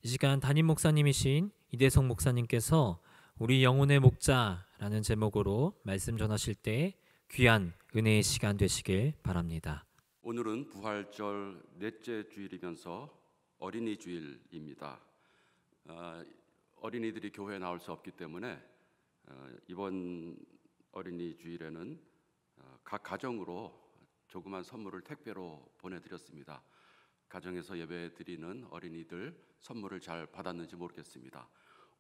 이 시간 담임 목사님이신 이대성 목사님께서 우리 영혼의 목자라는 제목으로 말씀 전하실 때 귀한 은혜의 시간 되시길 바랍니다. 오늘은 부활절 넷째 주일이면서 어린이 주일입니다. 어린이들이 교회에 나올 수 없기 때문에 이번 어린이 주일에는 각 가정으로 조그만 선물을 택배로 보내드렸습니다. 가정에서 예배 드리는 어린이들 선물을 잘 받았는지 모르겠습니다.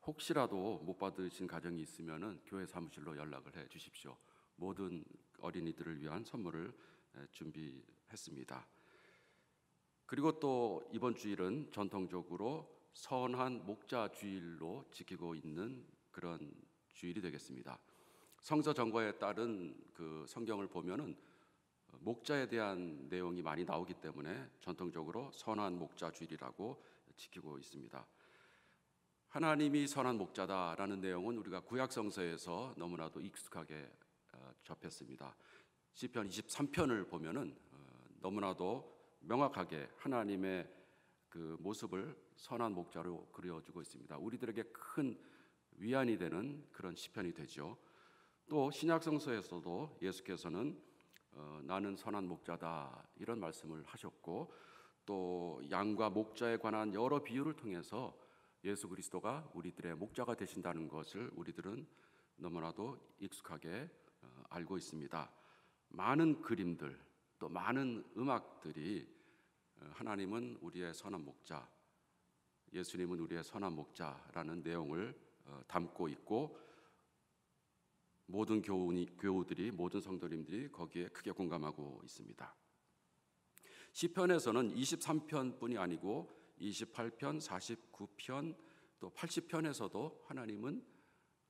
혹시라도 못 받으신 가정이 있으면 교회 사무실로 연락을 해 주십시오. 모든 어린이들을 위한 선물을 준비했습니다. 그리고 또 이번 주일은 전통적으로 선한 목자 주일로 지키고 있는 그런 주일이 되겠습니다. 성서 정거에 따른 그 성경을 보면은 목자에 대한 내용이 많이 나오기 때문에 전통적으로 선한 목자 주일이라고 지키고 있습니다. 하나님이 선한 목자다라는 내용은 우리가 구약 성서에서 너무나도 익숙하게 접했습니다. 시편 23편을 보면은 너무나도 명확하게 하나님의 그 모습을 선한 목자로 그려주고 있습니다. 우리들에게 큰 위안이 되는 그런 시편이 되죠. 또 신약 성서에서도 예수께서는 나는 선한 목자다 이런 말씀을 하셨고, 또 양과 목자에 관한 여러 비유를 통해서 예수 그리스도가 우리들의 목자가 되신다는 것을 우리들은 너무나도 익숙하게 알고 있습니다. 많은 그림들 또 많은 음악들이 하나님은 우리의 선한 목자, 예수님은 우리의 선한 목자라는 내용을 담고 있고, 모든 교우들이 모든 성도님들이 거기에 크게 공감하고 있습니다. 시편에서는 23편뿐이 아니고 28편, 49편, 또 80편에서도 하나님은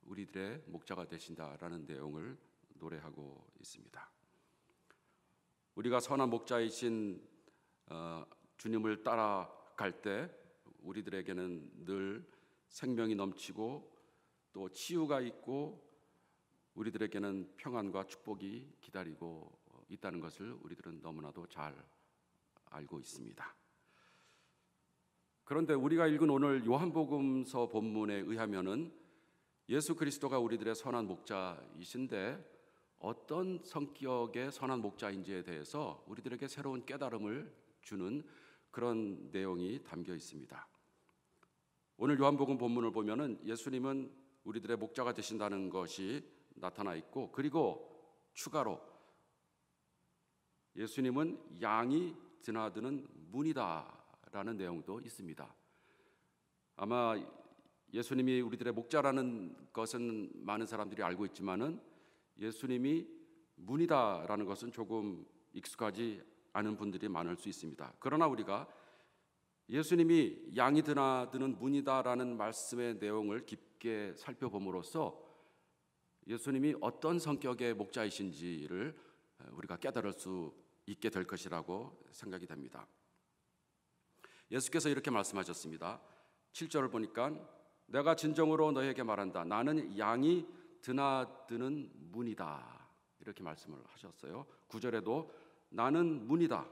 우리들의 목자가 되신다라는 내용을 노래하고 있습니다. 우리가 선한 목자이신 주님을 따라갈 때 우리들에게는 늘 생명이 넘치고 또 치유가 있고 우리들에게는 평안과 축복이 기다리고 있다는 것을 우리들은 너무나도 잘 알고 있습니다. 그런데 우리가 읽은 오늘 요한복음서 본문에 의하면은 예수 그리스도가 우리들의 선한 목자이신데 어떤 성격의 선한 목자인지에 대해서 우리들에게 새로운 깨달음을 주는 그런 내용이 담겨 있습니다. 오늘 요한복음 본문을 보면은 예수님은 우리들의 목자가 되신다는 것이 나타나 있고, 그리고 추가로 예수님은 양이 드나드는 문이다라는 내용도 있습니다. 아마 예수님이 우리들의 목자라는 것은 많은 사람들이 알고 있지만은 예수님이 문이다라는 것은 조금 익숙하지 않은 분들이 많을 수 있습니다. 그러나 우리가 예수님이 양이 드나드는 문이다라는 말씀의 내용을 깊게 살펴봄으로써 예수님이 어떤 성격의 목자이신지를 우리가 깨달을 수 있게 될 것이라고 생각이 됩니다. 예수께서 이렇게 말씀하셨습니다. 7절을 보니까 내가 진정으로 너에게 말한다. 나는 양이 드나드는 문이다. 이렇게 말씀을 하셨어요. 9절에도 나는 문이다.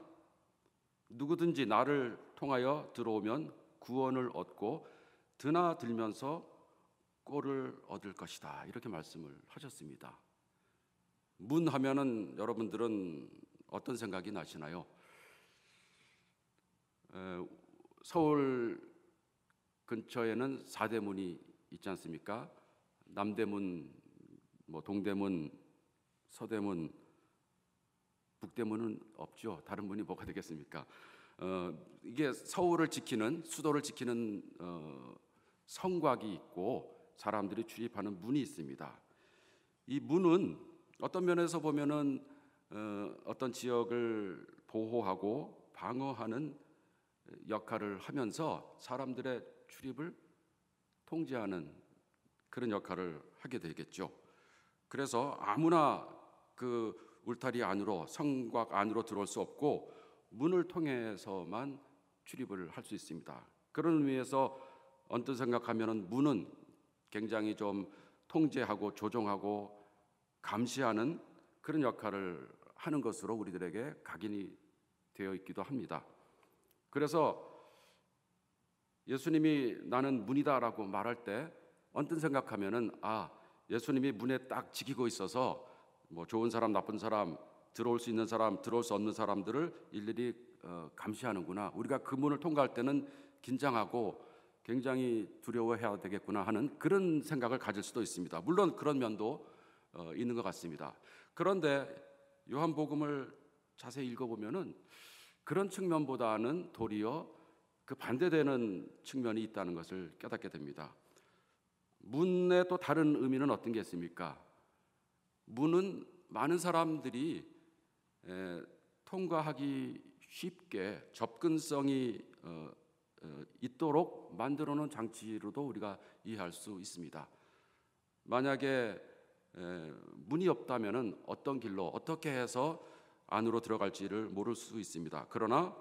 누구든지 나를 통하여 들어오면 구원을 얻고 드나들면서 꼴을 얻을 것이다. 이렇게 말씀을 하셨습니다. 문 하면은 여러분들은 어떤 생각이 나시나요? 서울 근처에는 4대문이 있지 않습니까? 남대문, 동대문, 서대문, 북대문은 없죠. 다른 문이 뭐가 되겠습니까? 이게 서울을 지키는, 수도를 지키는 성곽이 있고 사람들이 출입하는 문이 있습니다. 이 문은 어떤 면에서 보면은 어떤 지역을 보호하고 방어하는 역할을 하면서 사람들의 출입을 통제하는 그런 역할을 하게 되겠죠. 그래서 아무나 그 울타리 안으로, 성곽 안으로 들어올 수 없고 문을 통해서만 출입을 할 수 있습니다. 그런 의미에서 언뜻 생각하면은 문은 굉장히 좀 통제하고 조종하고 감시하는 그런 역할을 하는 것으로 우리들에게 각인이 되어 있기도 합니다. 그래서 예수님이 나는 문이다라고 말할 때 언뜻 생각하면은 예수님이 문에 딱 지키고 있어서 뭐 좋은 사람 나쁜 사람 들어올 수 있는 사람 들어올 수 없는 사람들을 일일이 감시하는구나. 우리가 그 문을 통과할 때는 긴장하고 굉장히 두려워해야 되겠구나 하는 그런 생각을 가질 수도 있습니다. 물론 그런 면도 있는 것 같습니다. 그런데 요한복음을 자세히 읽어보면은 그런 측면보다는 도리어 그 반대되는 측면이 있다는 것을 깨닫게 됩니다. 문의 또 다른 의미는 어떤 게 있습니까? 문은 많은 사람들이 통과하기 쉽게 접근성이 있도록 만들어 놓은 장치로도 우리가 이해할 수 있습니다. 만약에 문이 없다면 어떤 길로 어떻게 해서 안으로 들어갈지를 모를 수 있습니다. 그러나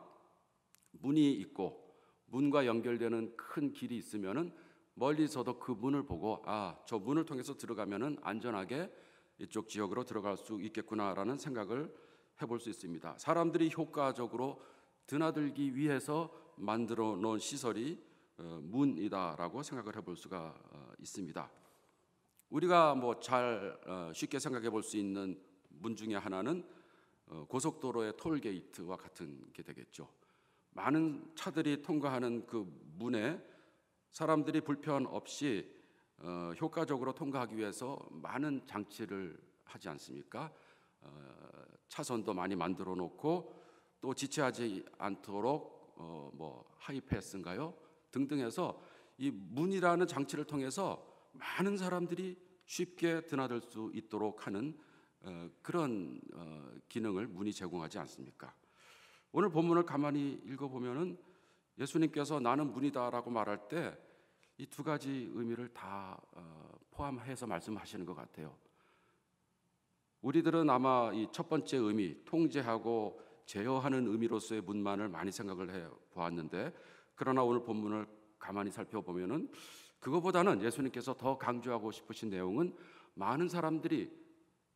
문이 있고 문과 연결되는 큰 길이 있으면 멀리서도 그 문을 보고 저 문을 통해서 들어가면 안전하게 이쪽 지역으로 들어갈 수 있겠구나라는 생각을 해볼 수 있습니다. 사람들이 효과적으로 드나들기 위해서 만들어 놓은 시설이 문이다라고 생각을 해볼 수가 있습니다. 우리가 뭐 잘 쉽게 생각해 볼 수 있는 문 중에 하나는 고속도로의 톨게이트와 같은 게 되겠죠. 많은 차들이 통과하는 그 문에 사람들이 불편 없이 효과적으로 통과하기 위해서 많은 장치를 하지 않습니까? 차선도 많이 만들어 놓고 또 지체하지 않도록 뭐 하이패스인가요? 등등 해서 이 문이라는 장치를 통해서 많은 사람들이 쉽게 드나들 수 있도록 하는 그런 기능을 문이 제공하지 않습니까? 오늘 본문을 가만히 읽어보면은 예수님께서 나는 문이다라고 말할 때 이 두 가지 의미를 다 포함해서 말씀하시는 것 같아요. 우리들은 아마 이 첫 번째 의미, 통제하고 제어하는 의미로서의 문만을 많이 생각을 해 보았는데, 그러나 오늘 본문을 가만히 살펴보면은 그거보다는 예수님께서 더 강조하고 싶으신 내용은 많은 사람들이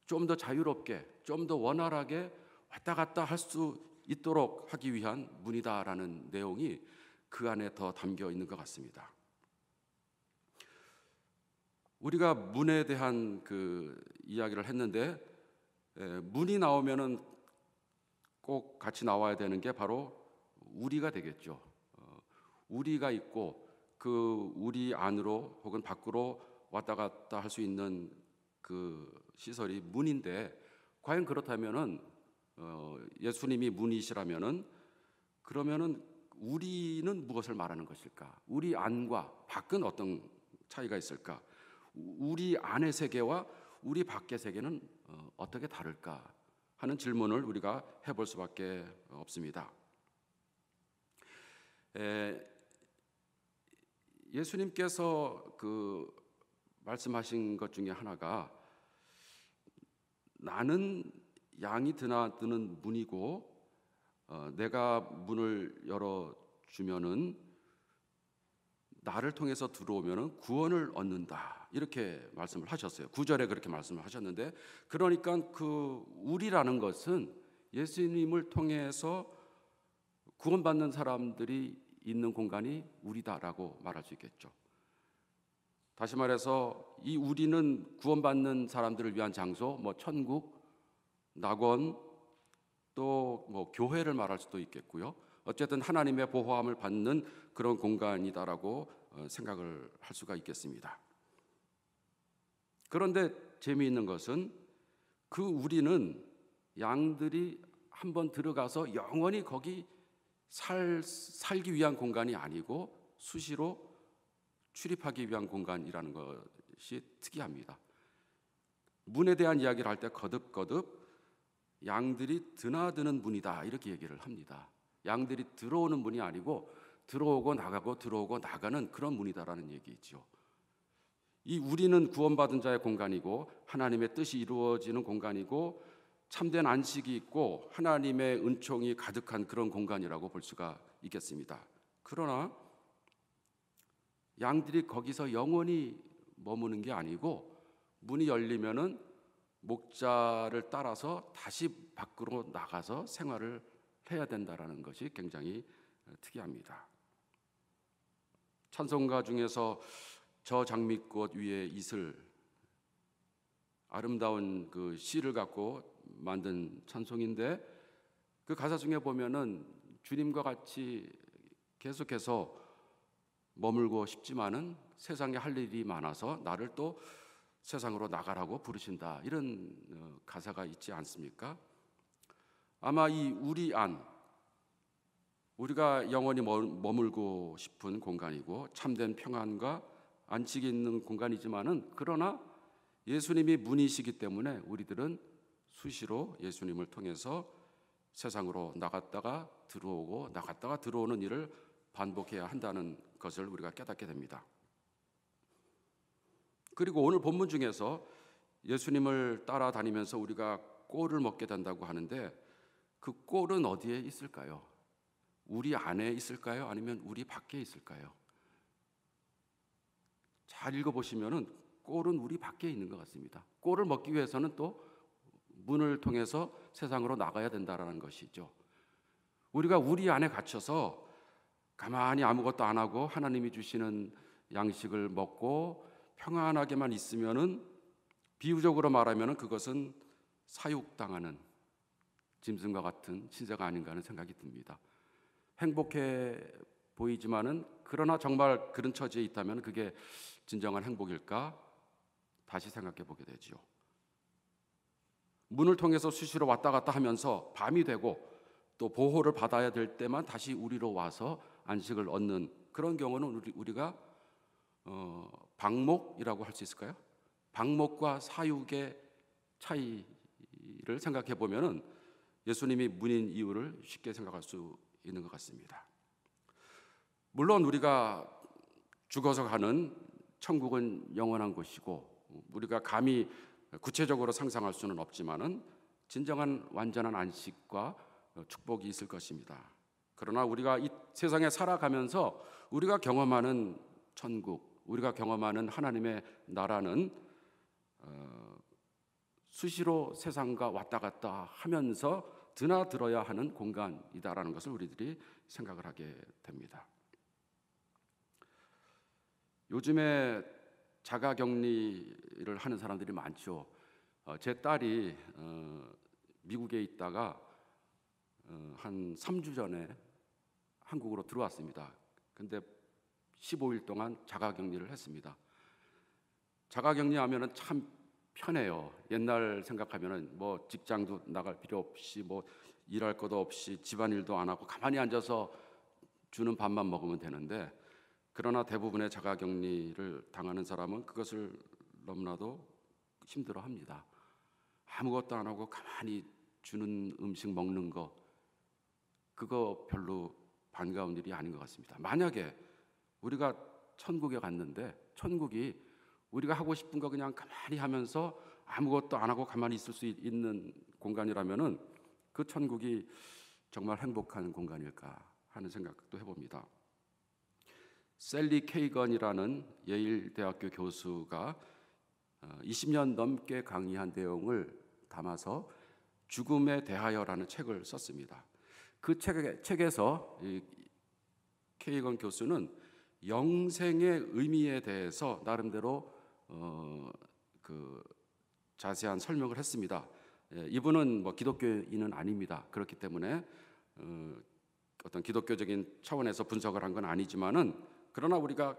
좀 더 자유롭게, 좀 더 원활하게 왔다 갔다 할 수 있도록 하기 위한 문이다라는 내용이 그 안에 더 담겨 있는 것 같습니다. 우리가 문에 대한 그 이야기를 했는데 문이 나오면은 꼭 같이 나와야 되는 게 바로 우리가 되겠죠. 우리가 있고 그 우리 안으로 혹은 밖으로 왔다 갔다 할 수 있는 그 시설이 문인데, 과연 그렇다면은 예수님이 문이시라면은 그러면은 우리는 무엇을 말하는 것일까? 우리 안과 밖은 어떤 차이가 있을까? 우리 안의 세계와 우리 밖의 세계는 어떻게 다를까 하는 질문을 우리가 해볼 수밖에 없습니다. 예수님께서 그 말씀하신 것 중에 하나가 나는 양이 드나드는 문이고 내가 문을 열어주면은 나를 통해서 들어오면은 구원을 얻는다, 이렇게 말씀을 하셨어요. 9절에 그렇게 말씀을 하셨는데, 그러니까 그 우리라는 것은 예수님을 통해서 구원받는 사람들이 있는 공간이 우리다라고 말할 수 있겠죠. 다시 말해서 이 우리는 구원받는 사람들을 위한 장소, 뭐 천국, 낙원, 또 뭐 교회를 말할 수도 있겠고요. 어쨌든 하나님의 보호함을 받는 그런 공간이다라고 생각을 할 수가 있겠습니다. 그런데 재미있는 것은 그 우리는 양들이 한번 들어가서 영원히 거기 살기 위한 공간이 아니고 수시로 출입하기 위한 공간이라는 것이 특이합니다. 문에 대한 이야기를 할 때 거듭거듭 양들이 드나드는 문이다, 이렇게 얘기를 합니다. 양들이 들어오는 문이 아니고 들어오고 나가고 들어오고 나가는 그런 문이다라는 얘기죠. 이 우리는 구원받은 자의 공간이고 하나님의 뜻이 이루어지는 공간이고 참된 안식이 있고 하나님의 은총이 가득한 그런 공간이라고 볼 수가 있겠습니다. 그러나 양들이 거기서 영원히 머무는 게 아니고 문이 열리면은 목자를 따라서 다시 밖으로 나가서 생활을 해야 된다라는 것이 굉장히 특이합니다. 찬송가 중에서 저 장미꽃 위에 이슬, 아름다운 그 시를 갖고 만든 찬송인데, 그 가사 중에 보면은 주님과 같이 계속해서 머물고 싶지만은 세상에 할 일이 많아서 나를 또 세상으로 나가라고 부르신다, 이런 가사가 있지 않습니까? 아마 이 우리 안, 우리가 영원히 머물고 싶은 공간이고 참된 평안과 안식이 있는 공간이지만은, 그러나 예수님이 문이시기 때문에 우리들은 수시로 예수님을 통해서 세상으로 나갔다가 들어오고 나갔다가 들어오는 일을 반복해야 한다는 것을 우리가 깨닫게 됩니다. 그리고 오늘 본문 중에서 예수님을 따라다니면서 우리가 꼴을 먹게 된다고 하는데, 그 꼴은 어디에 있을까요? 우리 안에 있을까요? 아니면 우리 밖에 있을까요? 잘 읽어보시면은 꼴은 우리 밖에 있는 것 같습니다. 꼴을 먹기 위해서는 또 문을 통해서 세상으로 나가야 된다는 것이죠. 우리가 우리 안에 갇혀서 가만히 아무것도 안 하고 하나님이 주시는 양식을 먹고 평안하게만 있으면은, 비유적으로 말하면은 그것은 사육당하는 짐승과 같은 신세가 아닌가 하는 생각이 듭니다. 행복해 보이지만은, 그러나 정말 그런 처지에 있다면 그게 진정한 행복일까? 다시 생각해 보게 되지요. 문을 통해서 수시로 왔다 갔다 하면서 밤이 되고 또 보호를 받아야 될 때만 다시 우리로 와서 안식을 얻는 그런 경우는 우리가 방목이라고 할 수 있을까요? 방목과 사육의 차이를 생각해 보면은 예수님이 문인 이유를 쉽게 생각할 수 있는 것 같습니다. 물론 우리가 죽어서 가는 천국은 영원한 곳이고 우리가 감히 구체적으로 상상할 수는 없지만은 진정한 완전한 안식과 축복이 있을 것입니다. 그러나 우리가 이 세상에 살아가면서 우리가 경험하는 천국, 우리가 경험하는 하나님의 나라는 수시로 세상과 왔다 갔다 하면서 드나들어야 하는 공간이다라는 것을 우리들이 생각을 하게 됩니다. 요즘에 자가격리를 하는 사람들이 많죠. 제 딸이 미국에 있다가 한 3주 전에 한국으로 들어왔습니다. 근데 15일 동안 자가격리를 했습니다. 자가격리하면은 참 편해요. 옛날 생각하면은 뭐 직장도 나갈 필요 없이 뭐 일할 것도 없이 집안일도 안 하고 가만히 앉아서 주는 밥만 먹으면 되는데, 그러나 대부분의 자가격리를 당하는 사람은 그것을 너무나도 힘들어합니다. 아무것도 안 하고 가만히 주는 음식 먹는 거, 그거 별로 반가운 일이 아닌 것 같습니다. 만약에 우리가 천국에 갔는데 천국이 우리가 하고 싶은 거 그냥 가만히 하면서 아무것도 안 하고 가만히 있을 수 있는 공간이라면은 그 천국이 정말 행복한 공간일까 하는 생각도 해봅니다. 셀리 케이건이라는 예일 대학교 교수가 20년 넘게 강의한 내용을 담아서 죽음에 대하여라는 책을 썼습니다. 그 책에서 이 케이건 교수는 영생의 의미에 대해서 나름대로 그 자세한 설명을 했습니다. 이분은 뭐 기독교인은 아닙니다. 그렇기 때문에 어떤 기독교적인 차원에서 분석을 한 건 아니지만은, 그러나 우리가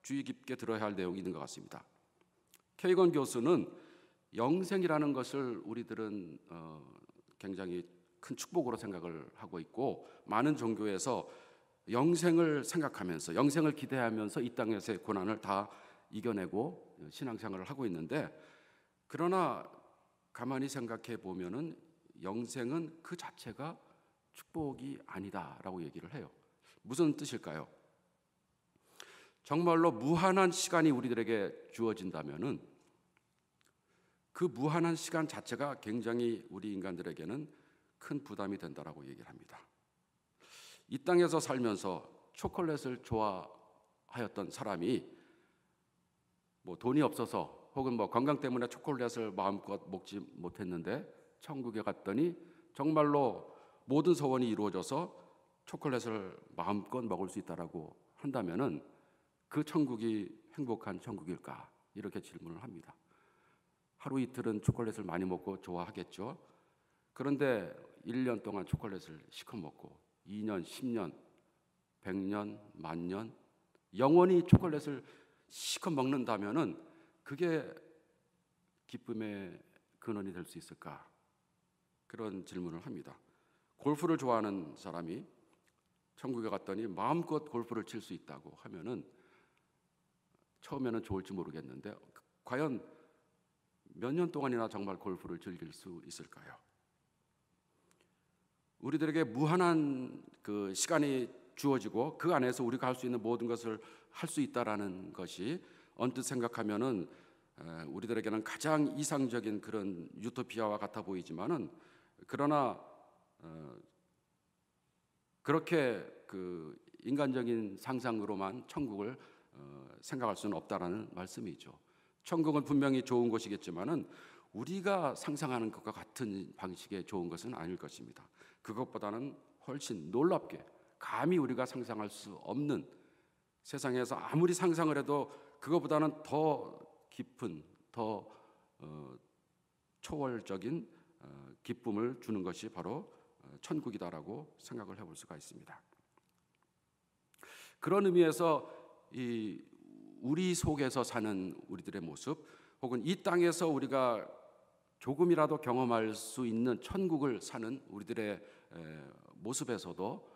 주의 깊게 들어야 할 내용이 있는 것 같습니다. 케이건 교수는 영생이라는 것을 우리들은 굉장히 큰 축복으로 생각을 하고 있고, 많은 종교에서 영생을 생각하면서 영생을 기대하면서 이 땅에서의 고난을 다 이겨내고 신앙생활을 하고 있는데, 그러나 가만히 생각해 보면은 영생은 그 자체가 축복이 아니다라고 얘기를 해요. 무슨 뜻일까요? 정말로 무한한 시간이 우리들에게 주어진다면은 그 무한한 시간 자체가 굉장히 우리 인간들에게는 큰 부담이 된다라고 얘기를 합니다. 이 땅에서 살면서 초콜릿을 좋아하였던 사람이 뭐 돈이 없어서 혹은 뭐 건강 때문에 초콜릿을 마음껏 먹지 못했는데 천국에 갔더니 정말로 모든 소원이 이루어져서 초콜릿을 마음껏 먹을 수 있다라고 한다면은 그 천국이 행복한 천국일까? 이렇게 질문을 합니다. 하루 이틀은 초콜릿을 많이 먹고 좋아하겠죠. 그런데 1년 동안 초콜릿을 시커 먹고 2년, 10년, 100년, 만년 영원히 초콜릿을 시커 먹는다면은 그게 기쁨의 근원이 될 수 있을까? 그런 질문을 합니다. 골프를 좋아하는 사람이 천국에 갔더니 마음껏 골프를 칠 수 있다고 하면은 처음에는 좋을지 모르겠는데 과연 몇 년 동안이나 정말 골프를 즐길 수 있을까요? 우리들에게 무한한 그 시간이 주어지고 그 안에서 우리가 할 수 있는 모든 것을 할 수 있다라는 것이 언뜻 생각하면은 우리들에게는 가장 이상적인 그런 유토피아와 같아 보이지만은 그러나 그렇게 그 인간적인 상상으로만 천국을 생각할 수는 없다라는 말씀이죠. 천국은 분명히 좋은 곳이겠지만은 우리가 상상하는 것과 같은 방식의 좋은 것은 아닐 것입니다. 그것보다는 훨씬 놀랍게 감히 우리가 상상할 수 없는 세상에서 아무리 상상을 해도 그것보다는 더 깊은 더 초월적인 기쁨을 주는 것이 바로 천국이다라고 생각을 해볼 수가 있습니다. 그런 의미에서 이 우리 속에서 사는 우리들의 모습 혹은 이 땅에서 우리가 조금이라도 경험할 수 있는 천국을 사는 우리들의 모습에서도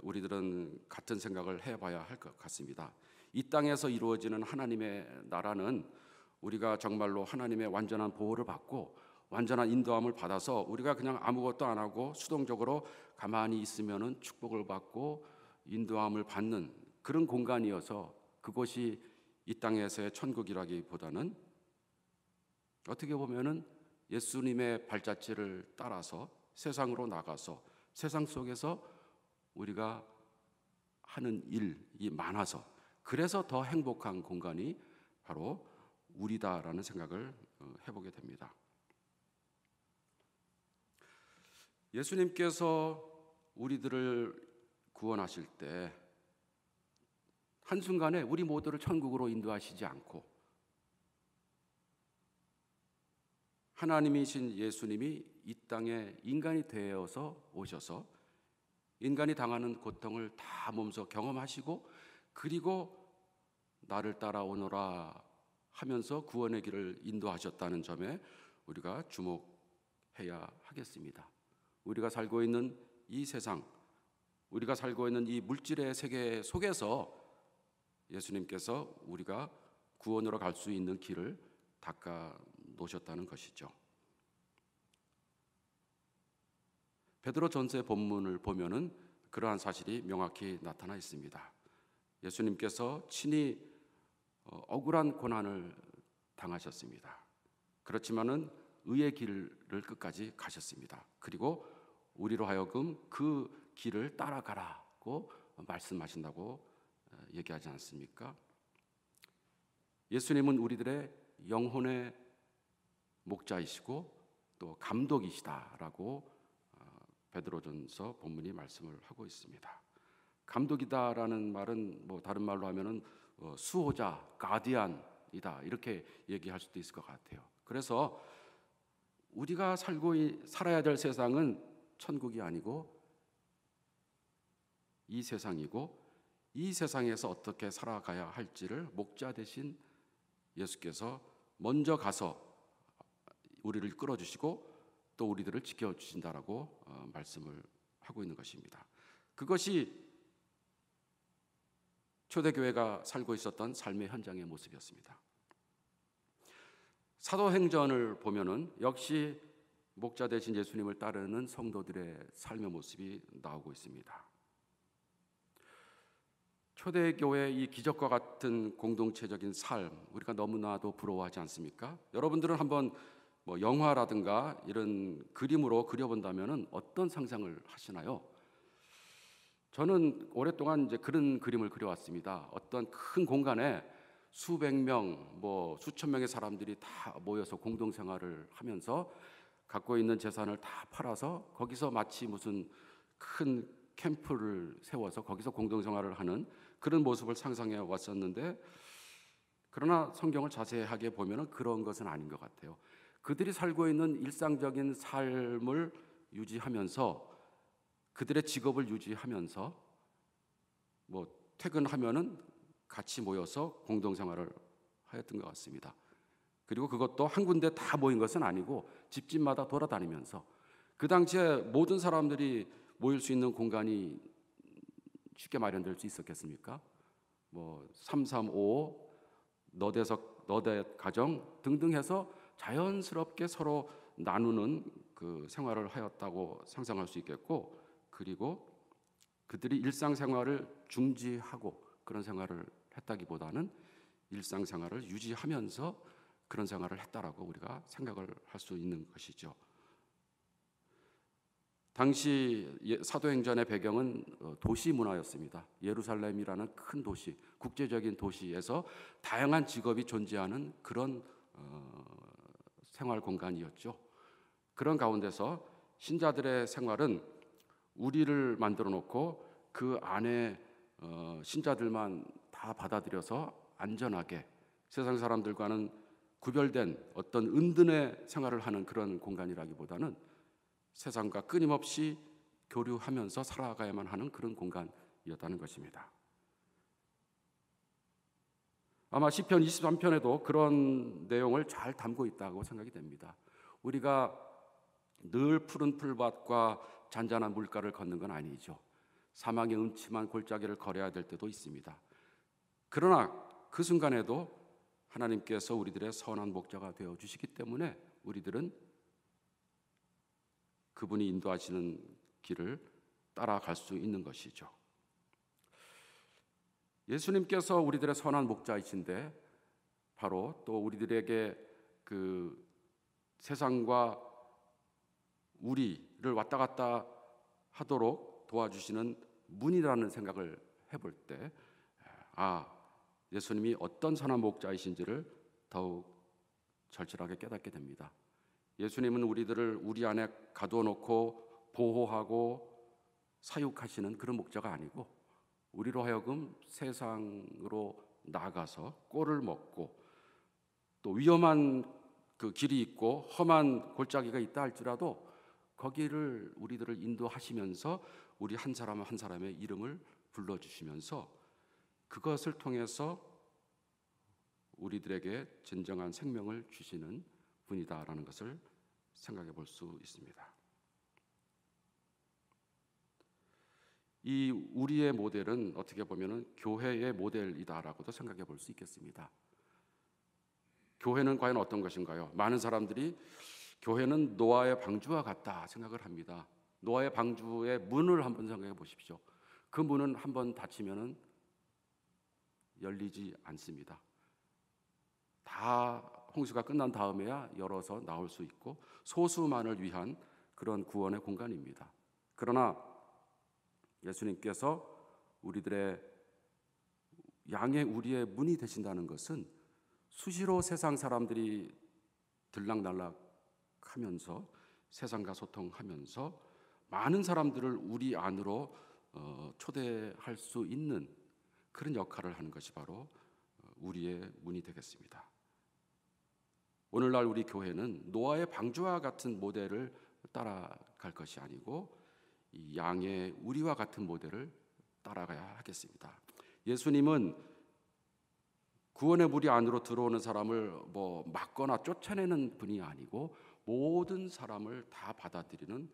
우리들은 같은 생각을 해봐야 할 것 같습니다. 이 땅에서 이루어지는 하나님의 나라는 우리가 정말로 하나님의 완전한 보호를 받고 완전한 인도함을 받아서 우리가 그냥 아무것도 안 하고 수동적으로 가만히 있으면은 축복을 받고 인도함을 받는 그런 공간이어서 그곳이 이 땅에서의 천국이라기보다는 어떻게 보면은 예수님의 발자취를 따라서 세상으로 나가서 세상 속에서 우리가 하는 일이 많아서 그래서 더 행복한 공간이 바로 우리다라는 생각을 해보게 됩니다. 예수님께서 우리들을 구원하실 때 한순간에 우리 모두를 천국으로 인도하시지 않고 하나님이신 예수님이 이 땅에 인간이 되어서 오셔서 인간이 당하는 고통을 다 몸소 경험하시고 그리고 나를 따라오너라 하면서 구원의 길을 인도하셨다는 점에 우리가 주목해야 하겠습니다. 우리가 살고 있는 이 세상, 우리가 살고 있는 이 물질의 세계 속에서 예수님께서 우리가 구원으로 갈 수 있는 길을 닦아 놓으셨다는 것이죠. 베드로전서의 본문을 보면은 그러한 사실이 명확히 나타나 있습니다. 예수님께서 친히 억울한 고난을 당하셨습니다. 그렇지만은 의의 길을 끝까지 가셨습니다. 그리고 우리로 하여금 그 길을 따라가라고 말씀하신다고 얘기하지 않습니까? 예수님은 우리들의 영혼의 목자이시고 또 감독이시다라고 베드로전서 본문이 말씀을 하고 있습니다. 감독이다라는 말은 뭐 다른 말로 하면은 수호자, 가디안이다 이렇게 얘기할 수도 있을 것 같아요. 그래서 우리가 살아야 될 세상은 천국이 아니고 이 세상이고 이 세상에서 어떻게 살아가야 할지를 목자 되신 예수께서 먼저 가서 우리를 끌어주시고 또 우리들을 지켜주신다라고 말씀을 하고 있는 것입니다. 그것이 초대교회가 살고 있었던 삶의 현장의 모습이었습니다. 사도행전을 보면은 역시 목자 되신 예수님을 따르는 성도들의 삶의 모습이 나오고 있습니다. 초대교회의 이 기적과 같은 공동체적인 삶 우리가 너무나도 부러워하지 않습니까? 여러분들은 한번 뭐 영화라든가 이런 그림으로 그려본다면은 어떤 상상을 하시나요? 저는 오랫동안 이제 그런 그림을 그려왔습니다. 어떤 큰 공간에 수백 명, 뭐 수천 명의 사람들이 다 모여서 공동생활을 하면서 갖고 있는 재산을 다 팔아서 거기서 마치 무슨 큰 캠프를 세워서 거기서 공동생활을 하는 그런 모습을 상상해 왔었는데, 그러나 성경을 자세하게 보면은 그런 것은 아닌 것 같아요. 그들이 살고 있는 일상적인 삶을 유지하면서, 그들의 직업을 유지하면서, 뭐 퇴근하면은 같이 모여서 공동생활을 하였던 것 같습니다. 그리고 그것도 한 군데 다 모인 것은 아니고 집집마다 돌아다니면서, 그 당시에 모든 사람들이 모일 수 있는 공간이 쉽게 마련될 수 있었겠습니까? 뭐 335, 너대석, 너대 가정 등등 해서 자연스럽게 서로 나누는 그 생활을 하였다고 상상할 수 있겠고, 그리고 그들이 일상생활을 중지하고 그런 생활을 했다기보다는 일상생활을 유지하면서 그런 생활을 했다라고 우리가 생각을 할 수 있는 것이죠. 당시 사도행전의 배경은 도시 문화였습니다. 예루살렘이라는 큰 도시, 국제적인 도시에서 다양한 직업이 존재하는 그런 생활 공간이었죠. 그런 가운데서 신자들의 생활은 우리를 만들어 놓고 그 안에 신자들만 다 받아들여서 안전하게 세상 사람들과는 구별된 어떤 은둔의 생활을 하는 그런 공간이라기보다는 세상과 끊임없이 교류하면서 살아가야만 하는 그런 공간이었다는 것입니다. 아마 시편 23편에도 그런 내용을 잘 담고 있다고 생각이 됩니다. 우리가 늘 푸른 풀밭과 잔잔한 물가를 걷는 건 아니죠. 사막의 음침한 골짜기를 걸어야 될 때도 있습니다. 그러나 그 순간에도 하나님께서 우리들의 선한 목자가 되어 주시기 때문에 우리들은 그분이 인도하시는 길을 따라갈 수 있는 것이죠. 예수님께서 우리들의 선한 목자이신데, 바로 또 우리들에게 그 세상과 우리를 왔다 갔다 하도록 도와주시는 문이라는 생각을 해볼 때, 예수님이 어떤 선한 목자이신지를 더욱 절실하게 깨닫게 됩니다. 예수님은 우리들을 우리 안에 가두어 놓고 보호하고 사육하시는 그런 목자가 아니고, 우리로 하여금 세상으로 나가서 꼴을 먹고 또 위험한 그 길이 있고 험한 골짜기가 있다 할지라도 거기를 우리들을 인도하시면서 우리 한 사람 한 사람의 이름을 불러주시면서 그것을 통해서 우리들에게 진정한 생명을 주시는 분이다라는 것을 생각해 볼 수 있습니다. 이 우리의 모델은 어떻게 보면 교회의 모델이다라고도 생각해 볼 수 있겠습니다. 교회는 과연 어떤 것인가요? 많은 사람들이 교회는 노아의 방주와 같다 생각을 합니다. 노아의 방주의 문을 한번 생각해 보십시오. 그 문은 한번 닫히면 열리지 않습니다. 다 홍수가 끝난 다음에야 열어서 나올 수 있고 소수만을 위한 그런 구원의 공간입니다. 그러나 예수님께서 우리들의 양의 우리의 문이 되신다는 것은 수시로 세상 사람들이 들락날락하면서 세상과 소통하면서 많은 사람들을 우리 안으로 초대할 수 있는 그런 역할을 하는 것이 바로 우리의 문이 되겠습니다. 오늘날 우리 교회는 노아의 방주와 같은 모델을 따라갈 것이 아니고 이 양의 우리와 같은 모델을 따라가야 하겠습니다. 예수님은 구원의 무리 안으로 들어오는 사람을 막거나 쫓아내는 분이 아니고 모든 사람을 다 받아들이는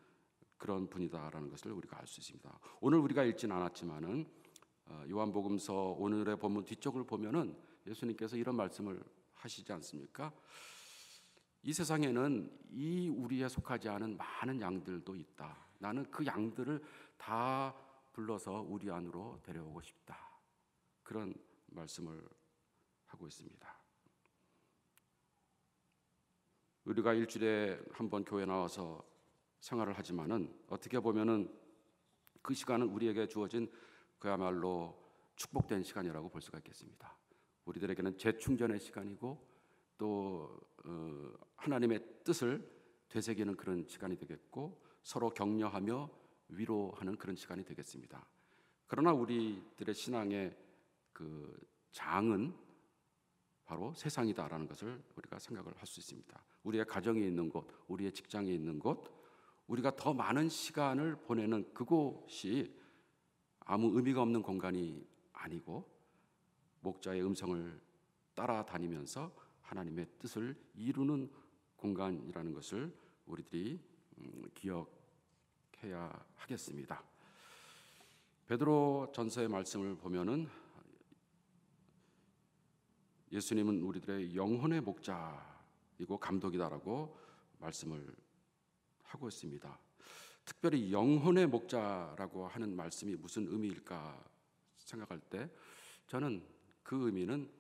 그런 분이다라는 것을 우리가 알 수 있습니다. 오늘 우리가 읽지는 않았지만은 요한복음서 오늘의 본문 뒤쪽을 보면은 예수님께서 이런 말씀을 하시지 않습니까? 이 세상에는 이 우리에 속하지 않은 많은 양들도 있다. 나는 그 양들을 다 불러서 우리 안으로 데려오고 싶다. 그런 말씀을 하고 있습니다. 우리가 일주일에 한 번 교회 나와서 생활을 하지만은 어떻게 보면은 그 시간은 우리에게 주어진 그야말로 축복된 시간이라고 볼 수가 있겠습니다. 우리들에게는 재충전의 시간이고 또 하나님의 뜻을 되새기는 그런 시간이 되겠고 서로 격려하며 위로하는 그런 시간이 되겠습니다. 그러나 우리들의 신앙의 그 장은 바로 세상이다라는 것을 우리가 생각을 할 수 있습니다. 우리의 가정에 있는 곳, 우리의 직장에 있는 곳, 우리가 더 많은 시간을 보내는 그곳이 아무 의미가 없는 공간이 아니고 목자의 음성을 따라다니면서 하나님의 뜻을 이루는 공간이라는 것을 우리들이 기억해야 하겠습니다. 베드로 전서의 말씀을 보면은 예수님은 우리들의 영혼의 목자이고 감독이다라고 말씀을 하고 있습니다. 특별히 영혼의 목자라고 하는 말씀이 무슨 의미일까 생각할 때 저는 그 의미는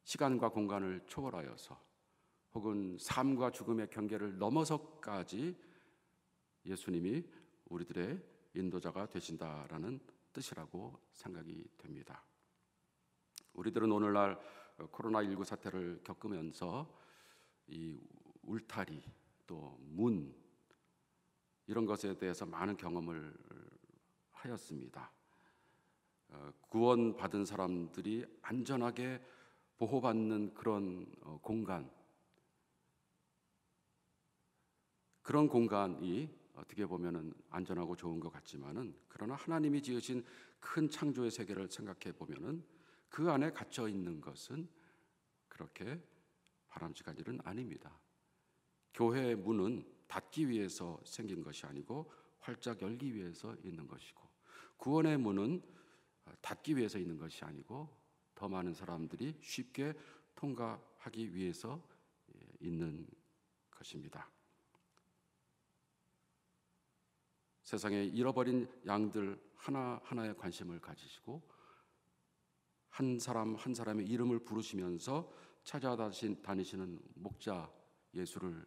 시간과 공간을 초월하여서 혹은 삶과 죽음의 경계를 넘어서까지 예수님이 우리들의 인도자가 되신다라는 뜻이라고 생각이 됩니다. 우리들은 오늘날 코로나19 사태를 겪으면서 이 울타리 또 문 이런 것에 대해서 많은 경험을 하였습니다. 구원받은 사람들이 안전하게 보호받는 그런 공간, 그런 공간이 어떻게 보면은 안전하고 좋은 것 같지만은 그러나 하나님이 지으신 큰 창조의 세계를 생각해 보면은 그 안에 갇혀 있는 것은 그렇게 바람직한 일은 아닙니다. 교회의 문은 닫기 위해서 생긴 것이 아니고 활짝 열기 위해서 있는 것이고, 구원의 문은 닫기 위해서 있는 것이 아니고 더 많은 사람들이 쉽게 통과하기 위해서 있는 것입니다. 세상에 잃어버린 양들 하나하나에 관심을 가지시고 한 사람 한 사람의 이름을 부르시면서 찾아다니시는 목자 예수를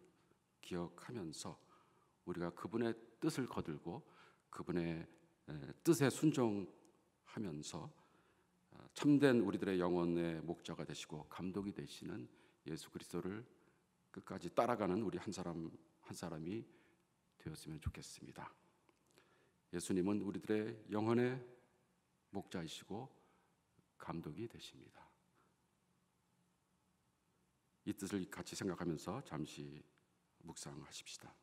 기억하면서 우리가 그분의 뜻을 거들고 그분의 뜻에 순종하면서 참된 우리들의 영혼의 목자가 되시고 감독이 되시는 예수 그리스도를 끝까지 따라가는 우리 한 사람 한 사람이 되었으면 좋겠습니다. 예수님은 우리들의 영혼의 목자이시고 감독이 되십니다. 이 뜻을 같이 생각하면서 잠시 묵상하십시다.